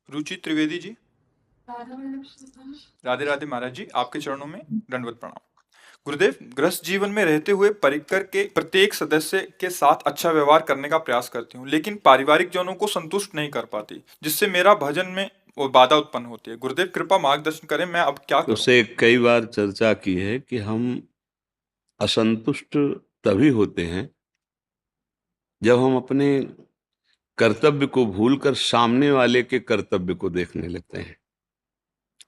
रुचि त्रिवेदी जी। राधे राधे महाराज जी, आपके चरणों में दंडवत प्रणाम। गुरुदेव, गृहस्थ जीवन में रहते हुए परिकर के प्रत्येक सदस्य के साथ अच्छा व्यवहार करने का प्रयास करती हूँ, लेकिन पारिवारिक जनों को संतुष्ट नहीं कर पाती, जिससे मेरा भजन में वो बाधा उत्पन्न होती है। गुरुदेव कृपा मार्गदर्शन करें, मैं अब क्या करूं? उससे कई बार चर्चा की है कि हम असंतुष्ट तभी होते हैं जब हम अपने कर्तव्य को भूलकर सामने वाले के कर्तव्य को देखने लगते हैं।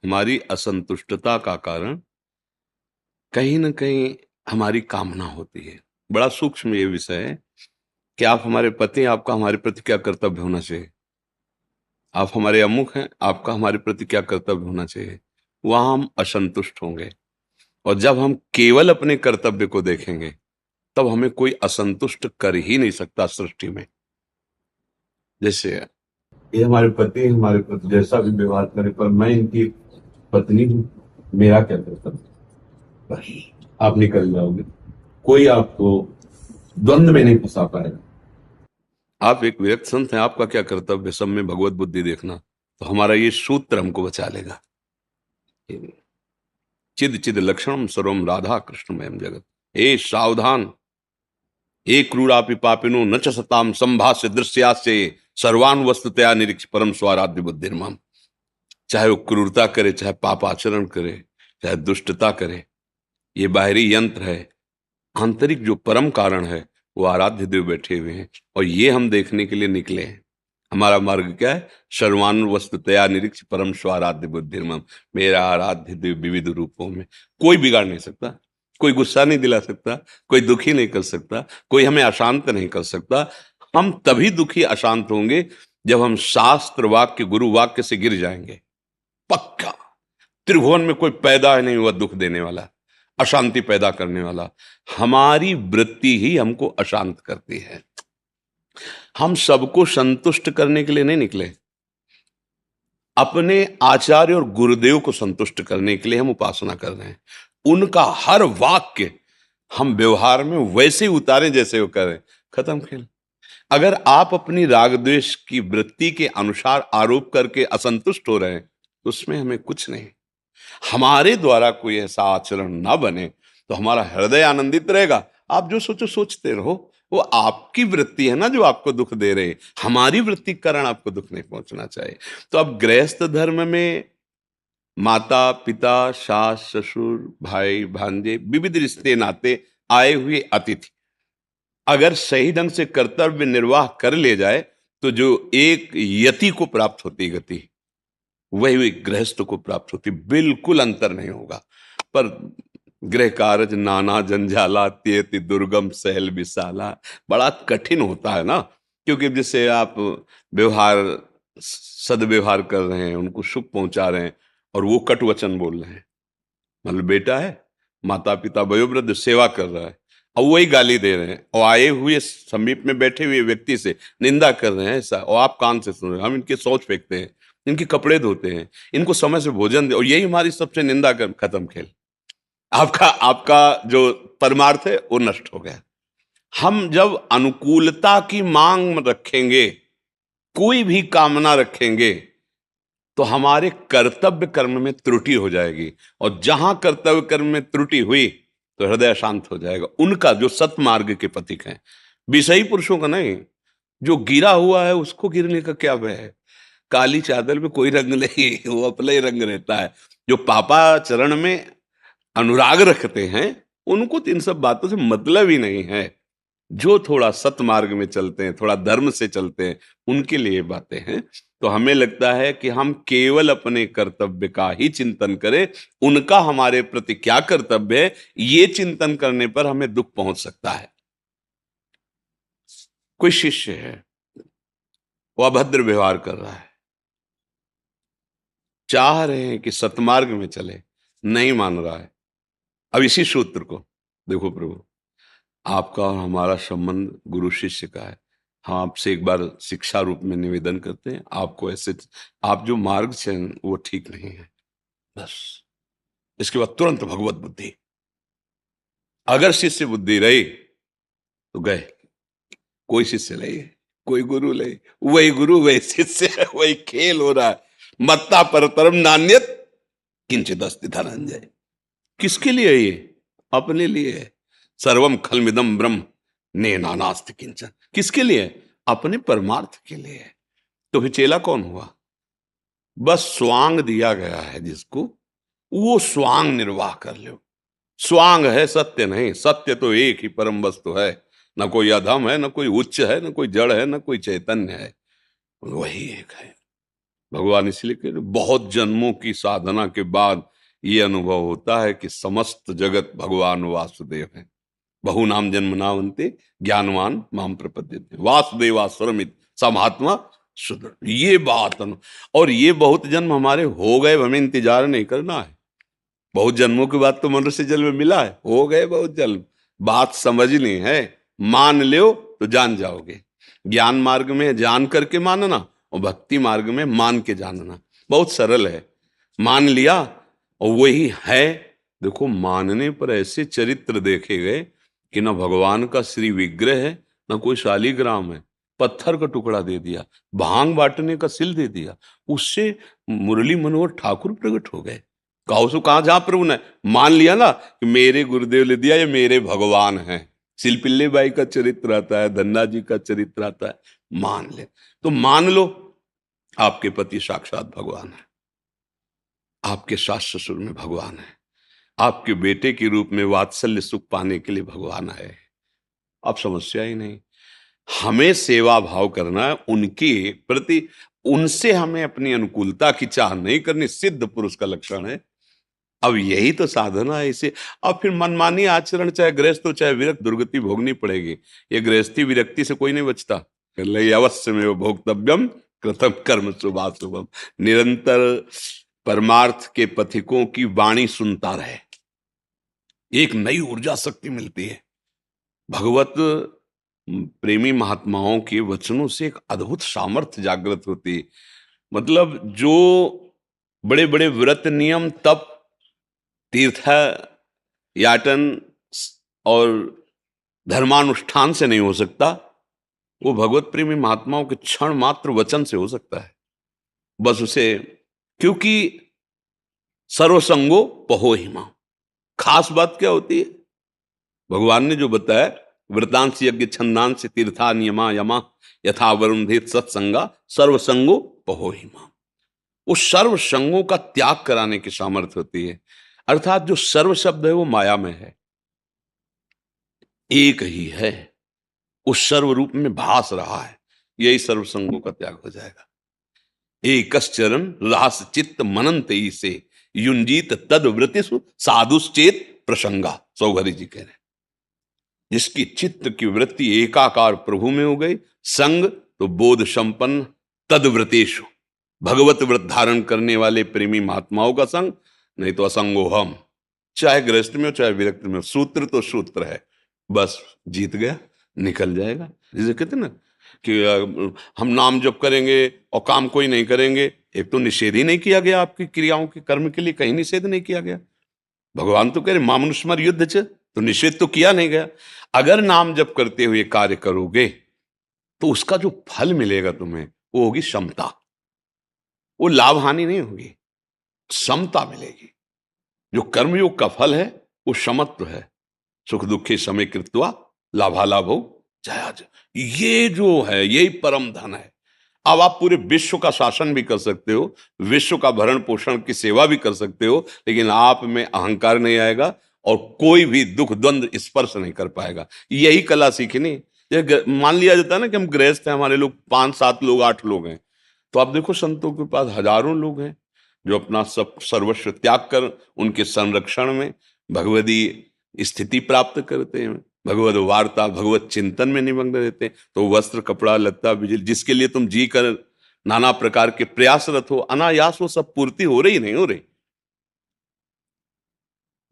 हमारी असंतुष्टता का कारण कहीं ना कहीं हमारी कामना होती है। बड़ा सूक्ष्म ये विषय है कि आप हमारे पति हैं, आपका हमारे प्रति क्या कर्तव्य होना चाहिए। आप हमारे अमुख हैं, आपका हमारे प्रति क्या कर्तव्य होना चाहिए। वहां हम असंतुष्ट होंगे, और जब हम केवल अपने कर्तव्य को देखेंगे तब हमें कोई असंतुष्ट कर ही नहीं सकता सृष्टि में। जैसे ये हमारे पति हमारे प्रति जैसा भी व्यवहार करे, पर मैं इनकी पत्नी हूं, मेरा क्या कर्तव्य। बस आप निकल जाओगे, कोई आपको द्वंद्व में नहीं फंसा पाएगा। आप एक विरक्त संत हैं, आपका क्या कर्तव्य, सब में भगवत बुद्धि देखना। तो हमारा ये सूत्र हमको बचा लेगा। चिद चिद लक्षणम सर्वम राधा कृष्णमयम जगत। ए सावधान, एक क्रूरापि पापिनो न च सताम संभाष्य दृश्यास्य सर्वान वस्तुतया निरीक्ष परम स्वाराध्य बुद्धिर्मम। चाहे वो क्रूरता करे, चाहे पाप आचरण करे, चाहे दुष्टता करे, ये बाहरी यंत्र है। आंतरिक जो परम कारण है वो आराध्य देव बैठे हुए हैं, और ये हम देखने के लिए निकले हैं। हमारा मार्ग क्या है? सर्वान वस्तुतया निरीक्ष परम स्वाराध्य बुद्धिर्मम। मेरा आराध्य देव विविध रूपों में, कोई बिगाड़ नहीं सकता, कोई गुस्सा नहीं दिला सकता, कोई दुखी नहीं कर सकता, कोई हमें अशांत नहीं कर सकता। हम तभी दुखी अशांत होंगे जब हम शास्त्र वाक्य गुरु वाक्य से गिर जाएंगे। पक्का त्रिभुवन में कोई पैदा नहीं हुआ दुख देने वाला, अशांति पैदा करने वाला। हमारी वृत्ति ही हमको अशांत करती है। हम सबको संतुष्ट करने के लिए नहीं निकले, अपने आचार्य और गुरुदेव को संतुष्ट करने के लिए हम उपासना कर रहे हैं। उनका हर वाक्य हम व्यवहार में वैसे उतारें जैसे वो करें। खत्म खेल। अगर आप अपनी राग द्वेष की वृत्ति के अनुसार आरोप करके असंतुष्ट हो रहे हैं तो उसमें हमें कुछ नहीं। हमारे द्वारा कोई ऐसा आचरण ना बने तो हमारा हृदय आनंदित रहेगा। आप जो सोचो सोचते रहो, वो आपकी वृत्ति है ना जो आपको दुख दे रहे। हमारी वृत्ति के कारण आपको दुख नहीं पहुंचना चाहिए। तो अब गृहस्थ धर्म में माता पिता सास ससुर भाई भांजे विविध रिश्ते नाते आए हुए अतिथि अगर सही ढंग से कर्तव्य निर्वाह कर ले जाए तो जो एक यति को प्राप्त होती गति वही गृहस्थ को प्राप्त होती। बिल्कुल अंतर नहीं होगा। पर गृह कार्य नाना जंजाला त्येति दुर्गम सहल विशाला, बड़ा कठिन होता है ना। क्योंकि जैसे आप व्यवहार सदव्यवहार कर रहे हैं, उनको सुख पहुंचा रहे हैं, और वो कटु वचन बोल रहे हैं। मतलब बेटा है, माता पिता वयोवृद्ध सेवा कर रहा है, और वही गाली दे रहे हैं, और आए हुए समीप में बैठे हुए व्यक्ति से निंदा कर रहे हैं ऐसा, और आप कान से सुन रहे हैं। हम इनके शौच फेंकते हैं, इनके कपड़े धोते हैं, इनको समय से भोजन दे, और यही हमारी सबसे निंदा कर। खत्म खेल। आपका आपका जो परमार्थ है वो नष्ट हो गया। हम जब अनुकूलता की मांग रखेंगे, कोई भी कामना रखेंगे, तो हमारे कर्तव्य कर्म में त्रुटि हो जाएगी, और जहां कर्तव्य कर्म में त्रुटि हुई तो हृदय शांत हो जाएगा। उनका जो सतमार्ग के पथिक हैं, विषयी पुरुषों का नहीं। जो गिरा हुआ है उसको गिरने का क्या भय है। काली चादर में कोई रंग नहीं, वो अपना ही रंग रहता है। जो पापाचरण में अनुराग रखते हैं उनको तो इन सब बातों से मतलब ही नहीं है। जो थोड़ा सतमार्ग में चलते हैं, थोड़ा धर्म से चलते हैं, उनके लिए बातें हैं। तो हमें लगता है कि हम केवल अपने कर्तव्य का ही चिंतन करें, उनका हमारे प्रति क्या कर्तव्य है ये चिंतन करने पर हमें दुख पहुंच सकता है। कोई शिष्य है, वो अभद्र व्यवहार कर रहा है, चाह रहे हैं कि सतमार्ग में चले, नहीं मान रहा है। अब इसी सूत्र को देखो प्रभु, आपका और हमारा संबंध गुरु शिष्य का है। हम आपसे एक बार शिक्षा रूप में निवेदन करते हैं, आपको ऐसे आप जो मार्ग चयन वो ठीक नहीं है। बस इसके बाद तुरंत भगवत बुद्धि। अगर शिष्य बुद्धि रही तो गए। कोई शिष्य ले, कोई गुरु ले, वही गुरु वही शिष्य, वही खेल हो रहा है। मत्ता परतरम नान्यत किंचित अस्ति धनंजय। किसके लिए है ये? अपने लिए है। सर्वम खलमिदम ब्रह्म नेनानास्ति किंचन। किसके लिए? अपने परमार्थ के लिए है। तो फिर चेला कौन हुआ? बस स्वांग दिया गया है जिसको, वो स्वांग निर्वाह कर लो। स्वांग है, सत्य नहीं। सत्य तो एक ही परम वस्तु है, न कोई अधम है, न कोई उच्च है, न कोई जड़ है, न कोई चैतन्य है, वही एक है भगवान। इसलिए कि बहुत जन्मों की साधना के बाद ये अनुभव होता है कि समस्त जगत भगवान वासुदेव है। बहु नाम जन्म नावंते ज्ञानवान माम प्रपद्यते वासुदेवास्वरमित स महात्मा सुदृढ़। ये बात और ये बहुत जन्म हमारे हो गए, हमें इंतजार नहीं करना है। बहुत जन्मों के बाद तो मनुष्य जन्म मिला है, हो गए बहुत जन्म। बात समझनी है, मान लो तो जान जाओगे। ज्ञान मार्ग में जान करके मानना और भक्ति मार्ग में मान के जानना बहुत सरल है। मान लिया और वही है। देखो, मानने पर ऐसे चरित्र देखे गए कि ना भगवान का श्री विग्रह है, ना कोई शालिग्राम है। पत्थर का टुकड़ा दे दिया, भांग बांटने का सिल दे दिया, उससे मुरली मनोहर ठाकुर प्रकट हो गए। कहो सो कहां जहां प्रभु ने मान लिया ना कि मेरे गुरुदेव ने दिया, ये मेरे भगवान हैं। सिलपिल्ले बाई का चरित्र आता है, धन्ना जी का चरित्र आता है। मान ले तो मान लो, आपके पति साक्षात भगवान है, आपके सास ससुर में भगवान है, आपके बेटे के रूप में वात्सल्य सुख पाने के लिए भगवान है। अब समस्या ही नहीं। हमें सेवा भाव करना है उनके प्रति, उनसे हमें अपनी अनुकूलता की चाह नहीं करनी। सिद्ध पुरुष का लक्षण है। अब यही तो साधना है। इसे अब फिर मनमानी आचरण, चाहे गृहस्थ हो चाहे विरक्त, दुर्गति भोगनी पड़ेगी। ये गृहस्थी विरक्ति से कोई नहीं बचता। अवश्य में भोक्तव्यम कृतम कर्म शुभाशुभम। निरंतर परमार्थ के पथिकों की वाणी सुनता रहे, एक नई ऊर्जा शक्ति मिलती है। भगवत प्रेमी महात्माओं के वचनों से एक अद्भुत सामर्थ्य जागृत होती है। मतलब जो बड़े बड़े व्रत नियम तप तीर्थ याटन और धर्मानुष्ठान से नहीं हो सकता, वो भगवत प्रेमी महात्माओं के क्षण मात्र वचन से हो सकता है। बस उसे, क्योंकि सर्वसंगो पहो हिमा। खास बात क्या होती है? भगवान ने जो बताया, व्रतांश यज्ञ छंदांश तीर्था नियमा यमा यथा वरुणधीत सत्संगा सर्वसंगो पहो हिमा। उस सर्व संगों का त्याग कराने की सामर्थ्य होती है। अर्थात जो सर्व शब्द है वो माया में है, एक ही है, उस सर्व रूप में भास रहा है। यही सर्व संगों का त्याग हो जाएगा। एकश्चरण रास चित्त मनंत से युंजीत तद व्रतिषु साधुश्चेत प्रसंगा। सौघरी जी कह रहे हैं, जिसकी चित्त की वृत्ति एकाकार प्रभु में हो गई, संग तो बोध संपन्न तद व्रतेषु, भगवत व्रत धारण करने वाले प्रेमी महात्माओं का संग, नहीं तो असंगो हम। चाहे गृहस्थ में हो चाहे विरक्त में हो, सूत्र तो सूत्र है। बस जीत गया, निकल जाएगा। जैसे कहते ना कि हम नाम जप करेंगे और काम कोई नहीं करेंगे। एक तो निषेध ही नहीं किया गया, आपकी क्रियाओं के कर्म के लिए कहीं निषेध नहीं किया गया। भगवान तो कह रहे मामनुस्मर युद्ध च, तो निषेध तो किया नहीं गया। अगर नाम जप करते हुए कार्य करोगे तो उसका जो फल मिलेगा तुम्हें वो होगी समता। वो लाभ हानि नहीं होगी, समता मिलेगी। जो कर्मयोग का फल है वो समत्व है। सुख दुखे समय कृत्वा लाभालाभो जया। ये जो है यही परम धन है। अब आप पूरे विश्व का शासन भी कर सकते हो, विश्व का भरण पोषण की सेवा भी कर सकते हो, लेकिन आप में अहंकार नहीं आएगा और कोई भी दुख द्वंद्व स्पर्श नहीं कर पाएगा। यही कला सीखनी। मान लिया जाता है ना कि हम गृहस्थ हैं, हमारे लोग 5-7 लोग 8 लोग हैं, तो आप देखो संतों के पास हजारों लोग हैं जो अपना सब सर्वस्व त्याग कर उनके संरक्षण में भगवदी स्थिति प्राप्त करते हैं, भगवत वार्ता भगवत चिंतन में निमग्न रहते हैं। तो वस्त्र कपड़ा लत्ता बिजली जिसके लिए तुम जी कर नाना प्रकार के प्रयासरत हो, अनायास वो सब पूर्ति हो रही नहीं हो रही।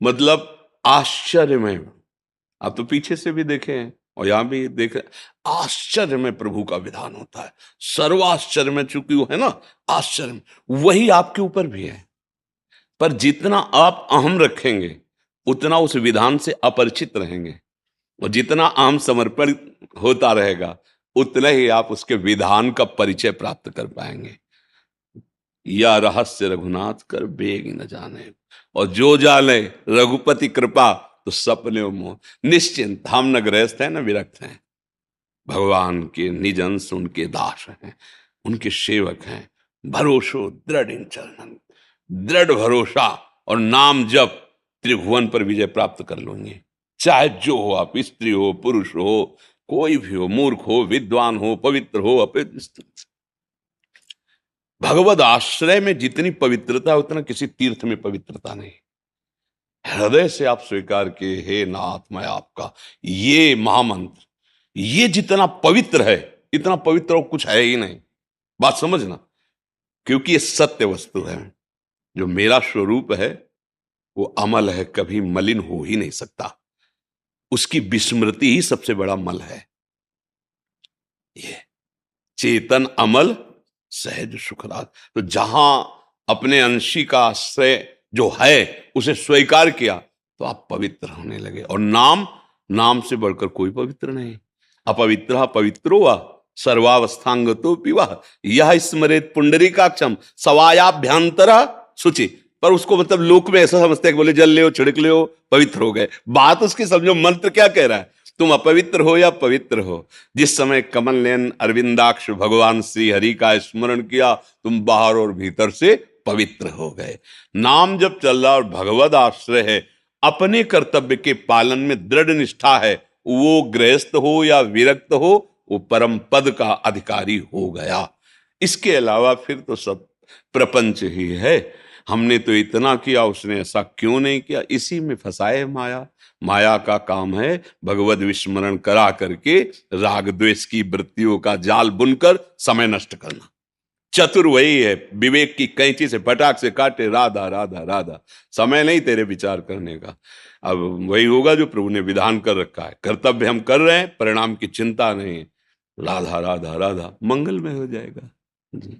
मतलब आश्चर्य में, आप तो पीछे से भी देखे हैं और यहां भी देखे, आश्चर्य में प्रभु का विधान होता है। सर्वाश्चर्य में, चूंकि वो है ना आश्चर्य में, वही आपके ऊपर भी है। पर जितना आप अहम रखेंगे उतना उस विधान से अपरिचित रहेंगे, और जितना अहम समर्पण होता रहेगा उतना ही आप उसके विधान का परिचय प्राप्त कर पाएंगे। या रहस्य रघुनाथ कर बेग न जाने। और जो जाने रघुपति कृपा तो सपने मोह। निश्चिंत, हम न गृहस्थ हैं न विरक्त हैं, भगवान के निज अंश उनके दास हैं, उनके सेवक हैं। भरोसो दृढ़ इन चरणन, दृढ़ भरोसा और नाम जप त्रिभुवन पर विजय प्राप्त कर लेंगे। चाहे जो हो, आप स्त्री हो, पुरुष हो, कोई भी हो, मूर्ख हो, विद्वान हो, पवित्र हो, अपवित्र। भगवद आश्रय में जितनी पवित्रता उतना किसी तीर्थ में पवित्रता नहीं। हृदय से आप स्वीकार किए, हे नाथ मैं आपका, ये महामंत्र, ये जितना पवित्र है इतना पवित्र और कुछ है ही नहीं। बात समझना, क्योंकि ये सत्य वस्तु है। जो मेरा स्वरूप है वो अमल है, कभी मलिन हो ही नहीं सकता। उसकी विस्मृति ही सबसे बड़ा मल है। ये चेतन अमल सहज सुखराज। तो जहां अपने अंशी का आश्रय जो है उसे स्वीकार किया तो आप पवित्र होने लगे। और नाम, नाम से बढ़कर कोई पवित्र नहीं। अपवित्र पवित्रो वा सर्वावस्थांगतो पिवा यह स्मरेत पुंडरीकाक्षम सवायाभ्यंतर शुचि। पर उसको मतलब लोक में ऐसा समझते हैं कि बोले जल ले, छिड़क ले, पवित्र हो गए। बात उसकी समझो, मंत्र क्या कह रहा है, तुम अपवित्र हो या पवित्र हो। जिस समय कमल नयन अरविंदाक्ष भगवान श्री हरि का स्मरण किया, तुम बाहर और भीतर से पवित्र हो गए। नाम जब चल रहा और भगवद आश्रय है, अपने कर्तव्य के पालन में दृढ़ निष्ठा है, वो गृहस्थ हो या विरक्त हो, वो परम पद का अधिकारी हो गया। इसके अलावा फिर तो सब प्रपंच ही है। हमने तो इतना किया, उसने ऐसा क्यों नहीं किया, इसी में फंसाए माया। माया का काम है भगवद विस्मरण करा करके राग द्वेष की वृत्तियों का जाल बुनकर समय नष्ट करना। चतुर वही है, विवेक की कैंची से फटाक से काटे, राधा राधा राधा। समय नहीं तेरे विचार करने का। अब वही होगा जो प्रभु ने विधान कर रखा है। कर्तव्य हम कर रहे हैं, परिणाम की चिंता नहीं। राधा राधा राधा, मंगल में हो जाएगा जी।